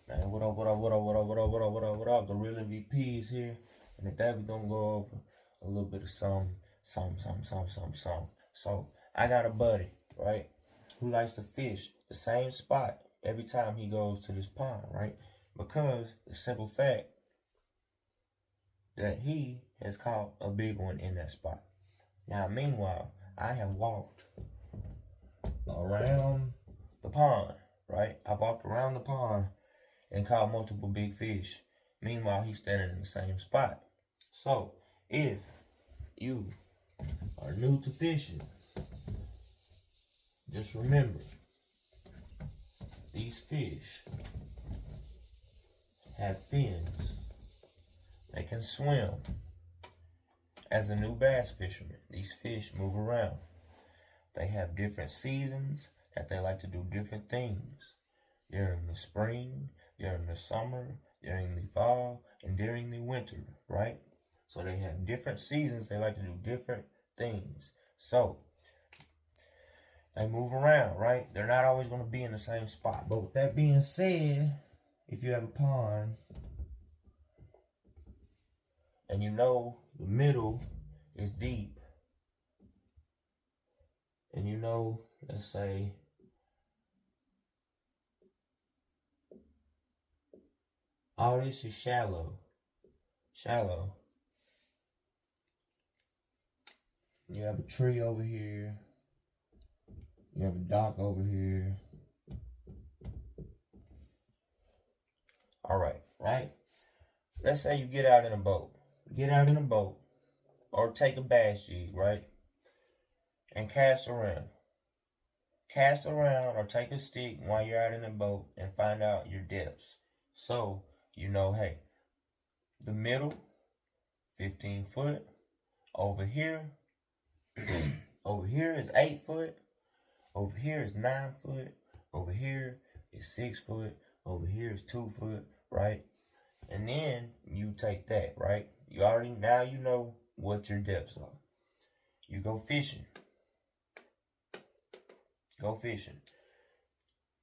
Man, what up, what up, what up, what up, what up, what up, what up, what up? The real MVP is here. And today we gonna go over a little bit of some. So I got a buddy, right, who likes to fish the same spot every time he goes to this pond, right? Because the simple fact that he has caught a big one in that spot. Now, meanwhile, I have walked around the pond, right? I've walked around the pond and caught multiple big fish. Meanwhile, he's standing in the same spot. So, if you are new to fishing, just remember, these fish have fins. They can swim. As a new bass fisherman, these fish move around. They have different seasons that they like to do different things. During the spring, during the summer, during the fall, and during the winter, right? So they have different seasons. They like to do different things. So they move around, right? They're not always going to be in the same spot. But with that being said, if you have a pond and you know the middle is deep, and you know, let's say, all this is shallow. You have a tree over here. You have a dock over here. All right? Let's say you get out in a boat. Or take a bass jig, right? And cast around. Cast around or take a stick while you're out in the boat and find out your depths. So, you know, hey, the middle, 15 foot. Over here, over here is 8 foot. Over here is 9 foot. Over here is 6 foot. Over here is 2 foot, right? And then you take that, right? Now you know what your depths are. You go fishing.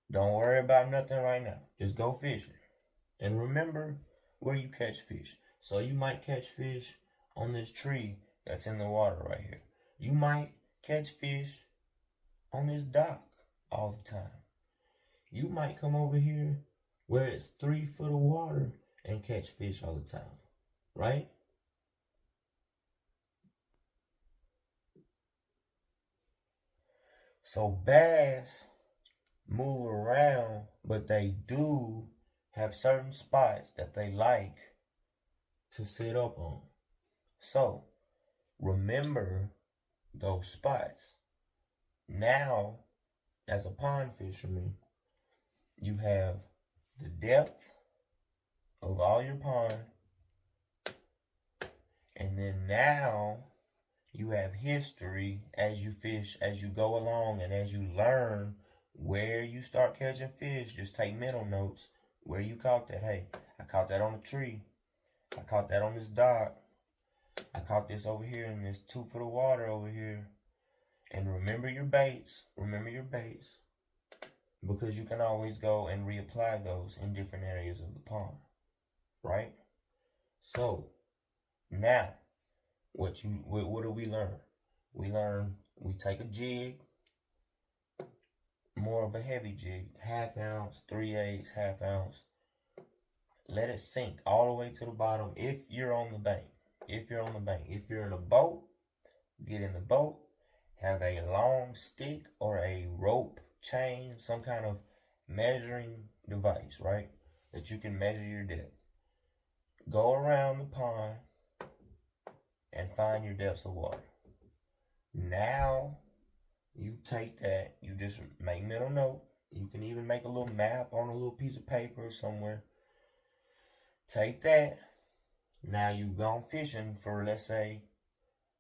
Don't worry about nothing right now. Just go fishing. And remember where you catch fish. So you might catch fish on this tree that's in the water right here. You might catch fish on this dock all the time. You might come over here where it's 3 foot of water and catch fish all the time, right? So bass move around, but they do have certain spots that they like to sit up on. So remember those spots. Now, as a pond fisherman, you have the depth of all your pond, and then now you have history as you fish, as you go along, and as you learn where you start catching fish. Just take mental notes where you caught that. Hey, I caught that on a tree. I caught that on this dock. I caught this over here in this 2 foot of water over here. And remember your baits. Because you can always go and reapply those in different areas of the pond. Right? So, now, what do we learn? We take a jig, more of a heavy jig, 1/2 ounce, 3/8, 1/2 ounce. Let it sink all the way to the bottom if you're on the bank. If you're in a boat, get in the boat, have a long stick or a rope, chain, some kind of measuring device, right? That you can measure your depth. Go around the pond and find your depths of water. Now, you take that, you just make mental note. You can even make a little map on a little piece of paper somewhere. Take that. Now you've gone fishing for, let's say,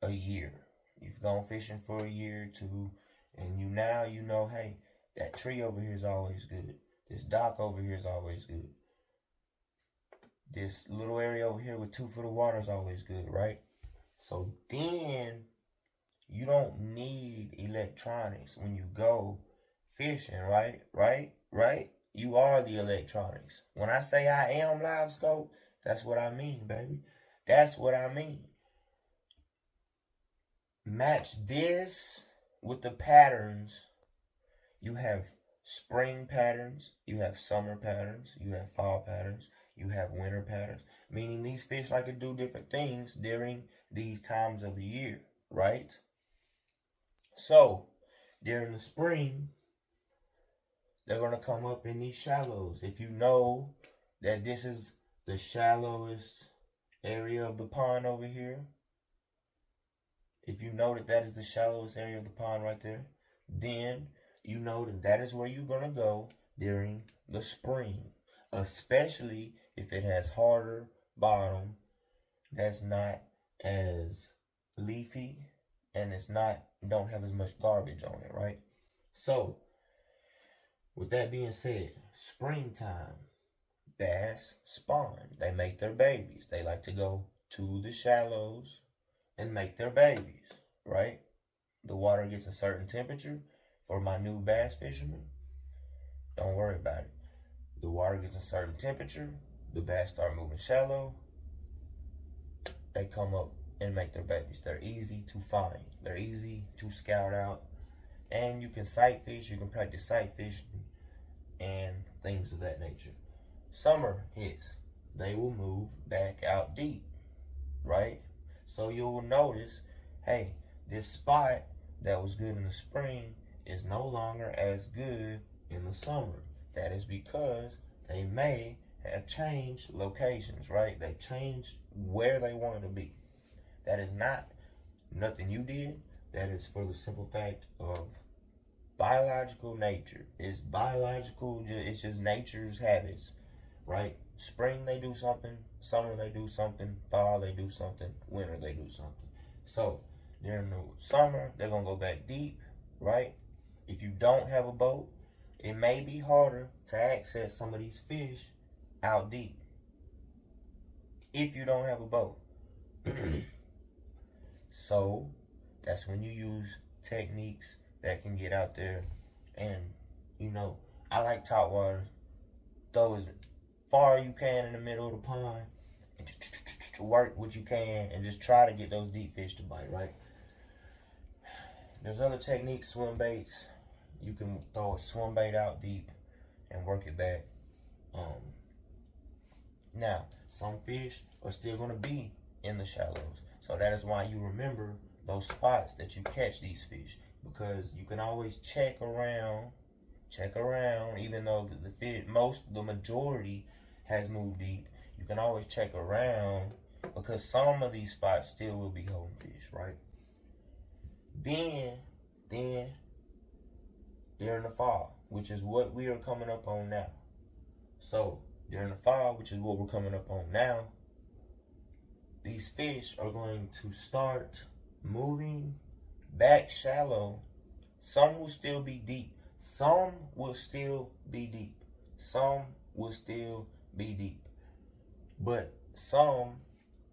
a year. You've gone fishing for a year or two, and you know, hey, that tree over here is always good. This dock over here is always good. This little area over here with 2 foot of water is always good, right? So then you don't need electronics when you go fishing, right? You are the electronics. When I say I am live scope, that's what I mean, baby. That's what I mean. Match this with the patterns. You have spring patterns, you have summer patterns, you have fall patterns, you have winter patterns, meaning these fish like to do different things during these times of the year, right? So, during the spring, they're going to come up in these shallows. If you know that this is the shallowest area of the pond over here, if you know that that is the shallowest area of the pond right there, then you know that that is where you're going to go during the spring, especially if it has harder bottom that's not as leafy and it's not, don't have as much garbage on it, right? So, with that being said, springtime, bass spawn. They make their babies. They like to go to the shallows and make their babies, right? The water gets a certain temperature. For my new bass fishermen, don't worry about it. The water gets a certain temperature. The bass start moving shallow. They come up and make their babies. They're easy to find. They're easy to scout out. And you can sight fish. You can practice sight fishing and things of that nature. Summer hits. They will move back out deep, right? So you will notice, hey, this spot that was good in the spring is no longer as good in the summer. That is because they may have changed locations, right? They changed where they wanted to be. That is not nothing you did. That is for the simple fact of biological nature. It's biological, it's just nature's habits, right? Spring they do something, summer they do something, fall they do something, winter they do something. So during the summer, they're gonna go back deep, right? If you don't have a boat, it may be harder to access some of these fish out deep if you don't have a boat. So that's when you use techniques that can get out there and, you know, I like top water. Throw as far as you can in the middle of the pond and to work what you can and just try to get those deep fish to bite, right? There's other techniques, swim baits. You can throw a swim bait out deep and work it back. Now, some fish are still going to be in the shallows. So that is why you remember those spots that you catch these fish, because you can always check around, even though the fish, the majority has moved deep. You can always check around because some of these spots still will be holding fish, right? Then during the fall, which is what we are coming up on now. So during the fall, which is what we're coming up on now, these fish are going to start moving back shallow. Some will still be deep. Some will still be deep. Some will still be deep. But some,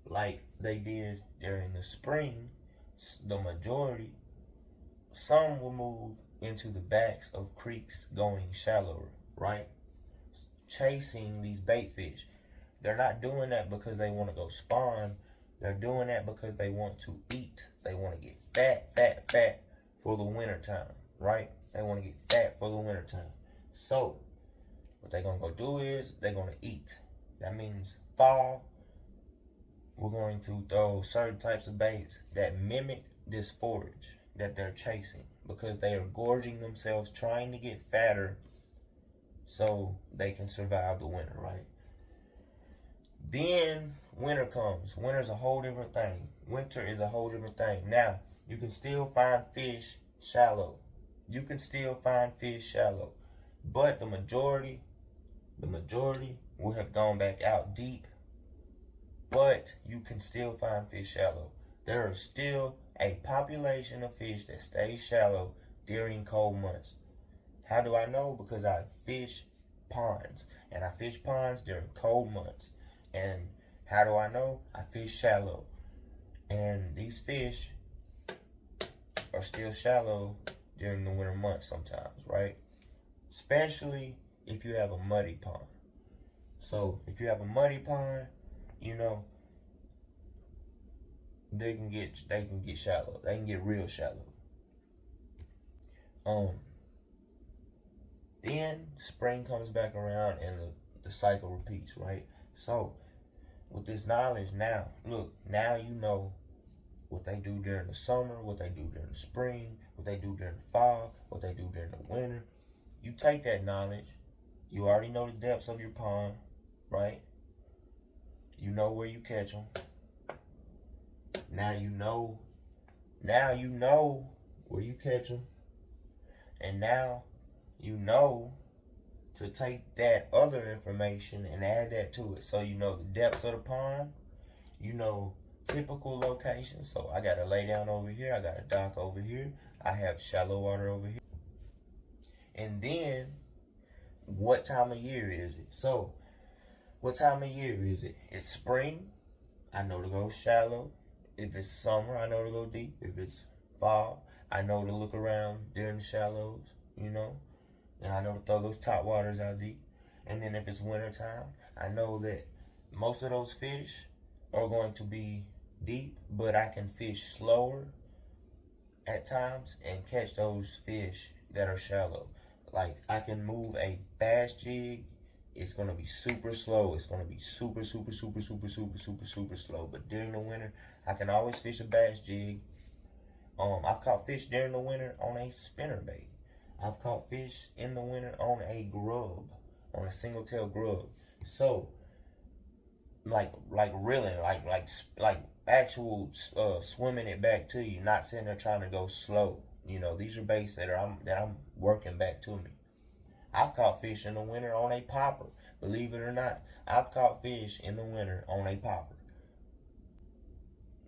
like they did during the spring, the majority, some will move into the backs of creeks going shallower, right? Chasing these bait fish. They're not doing that because they want to go spawn. They're doing that because they want to eat. They want to get fat for the winter time, right? They want to get fat for the winter time. So, what they're going to go do is they're going to eat. That means fall, we're going to throw certain types of baits that mimic this forage that they're chasing because they are gorging themselves trying to get fatter so they can survive the winter, right? Then winter comes. Winter's a whole different thing. Winter is a whole different thing. Now, you can still find fish shallow. You can still find fish shallow. But the majority will have gone back out deep. But you can still find fish shallow. There is still a population of fish that stays shallow during cold months. How do I know? Because I fish ponds. And I fish ponds during cold months. And how do I know? I fish shallow. And these fish are still shallow during the winter months sometimes, right? Especially if you have a muddy pond. So if you have a muddy pond, you know, they can get shallow. They can get real shallow. Um Then spring comes back around and the cycle repeats, right? So with this knowledge now, look, now you know what they do during the summer, what they do during the spring, what they do during the fall, what they do during the winter. You take that knowledge, you already know the depths of your pond, right? You know where you catch them. Now you know where you catch them. And now you know to take that other information and add that to it. So you know the depths of the pond, you know typical locations. So I got to lay down over here, I got a dock over here, I have shallow water over here. And then what time of year is it? So what time of year is it? It's spring, I know to go shallow. If it's summer, I know to go deep. If it's fall, I know to look around during the shallows, you know. And I know to throw those top waters out deep. And then if it's winter time, I know that most of those fish are going to be deep, but I can fish slower at times and catch those fish that are shallow. Like I can move a bass jig. It's gonna be super slow. It's gonna be super slow. But during the winter, I can always fish a bass jig. I've caught fish during the winter on a spinnerbait. I've caught fish in the winter on a grub, on a single tail grub. So, like reeling, like actual swimming it back to you, not sitting there trying to go slow. You know, these are baits that I'm working back to me. I've caught fish in the winter on a popper. Believe it or not, I've caught fish in the winter on a popper.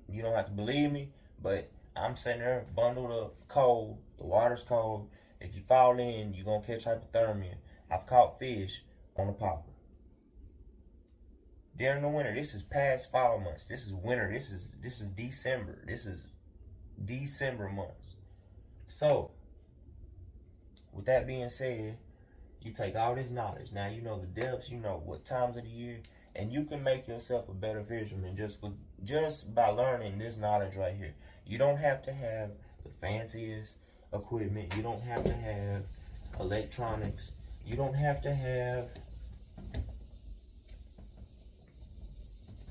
You don't have to believe me, but I'm sitting there bundled up, cold. The water's cold. If you fall in, you're going to catch hypothermia. I've caught fish on a popper. During the winter, this is past fall months. This is winter. This is December. This is December months. So, with that being said, you take all this knowledge. Now you know the depths, you know what times of the year, and you can make yourself a better fisherman just by learning this knowledge right here. You don't have to have the fanciest equipment. You don't have to have electronics. You don't have to have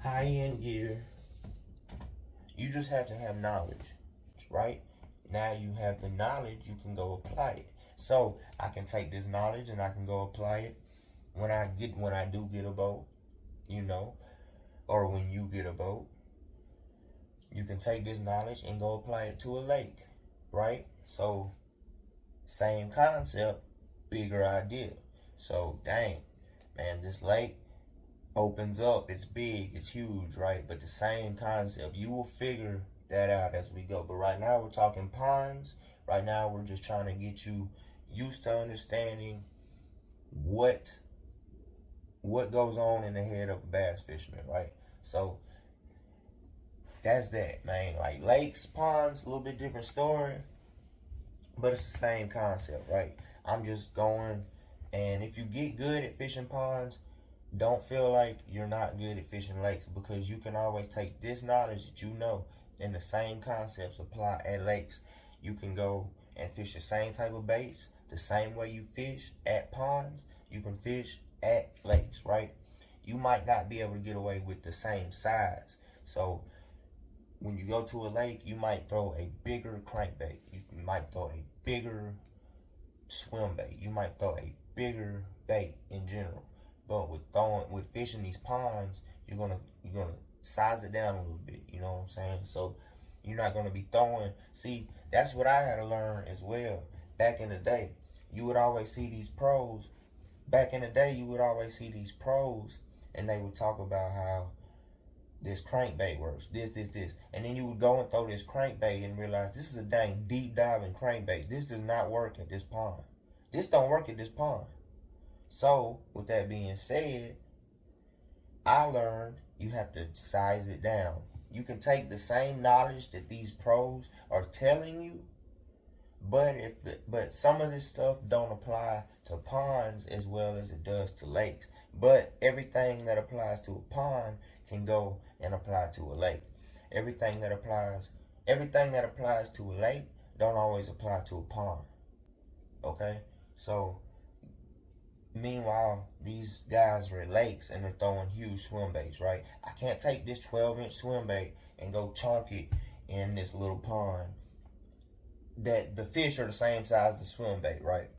high-end gear. You just have to have knowledge, right? Now you have the knowledge, you can go apply it. So I can take this knowledge and I can go apply it when I do get a boat, you know, or when you get a boat. You can take this knowledge and go apply it to a lake, right? So same concept, bigger idea. So dang, man, this lake opens up, it's big, it's huge, right? But the same concept, you will figure that out as we go. But right now we're talking ponds. Right now we're just trying to get you used to understanding what goes on in the head of a bass fisherman, right? So that's that, man. Like lakes, ponds, a little bit different story, but it's the same concept, right? I'm just going, and if you get good at fishing ponds, don't feel like you're not good at fishing lakes, because you can always take this knowledge that you know and the same concepts apply at lakes. You can go and fish the same type of baits, the same way you fish at ponds, you can fish at lakes, right? You might not be able to get away with the same size. So when you go to a lake, you might throw a bigger crankbait. You might throw a bigger swim bait. You might throw a bigger bait in general. But with fishing these ponds, you're gonna size it down a little bit. You know what I'm saying? So you're not gonna be throwing. See, that's what I had to learn as well. Back in the day, you would always see these pros. Back in the day, you would always see these pros, and they would talk about how this crankbait works, this, and then you would go and throw this crankbait and realize this is a dang deep diving crankbait. This does not work at this pond. This don't work at this pond. So, with that being said, I learned you have to size it down. You can take the same knowledge that these pros are telling you, But some of this stuff don't apply to ponds as well as it does to lakes. But everything that applies to a pond can go and apply to a lake. Everything that applies to a lake don't always apply to a pond. Okay? So meanwhile, these guys are at lakes and they're throwing huge swim baits, right? I can't take this 12-inch swim bait and go chunk it in this little pond that the fish are the same size as the swim bait, right?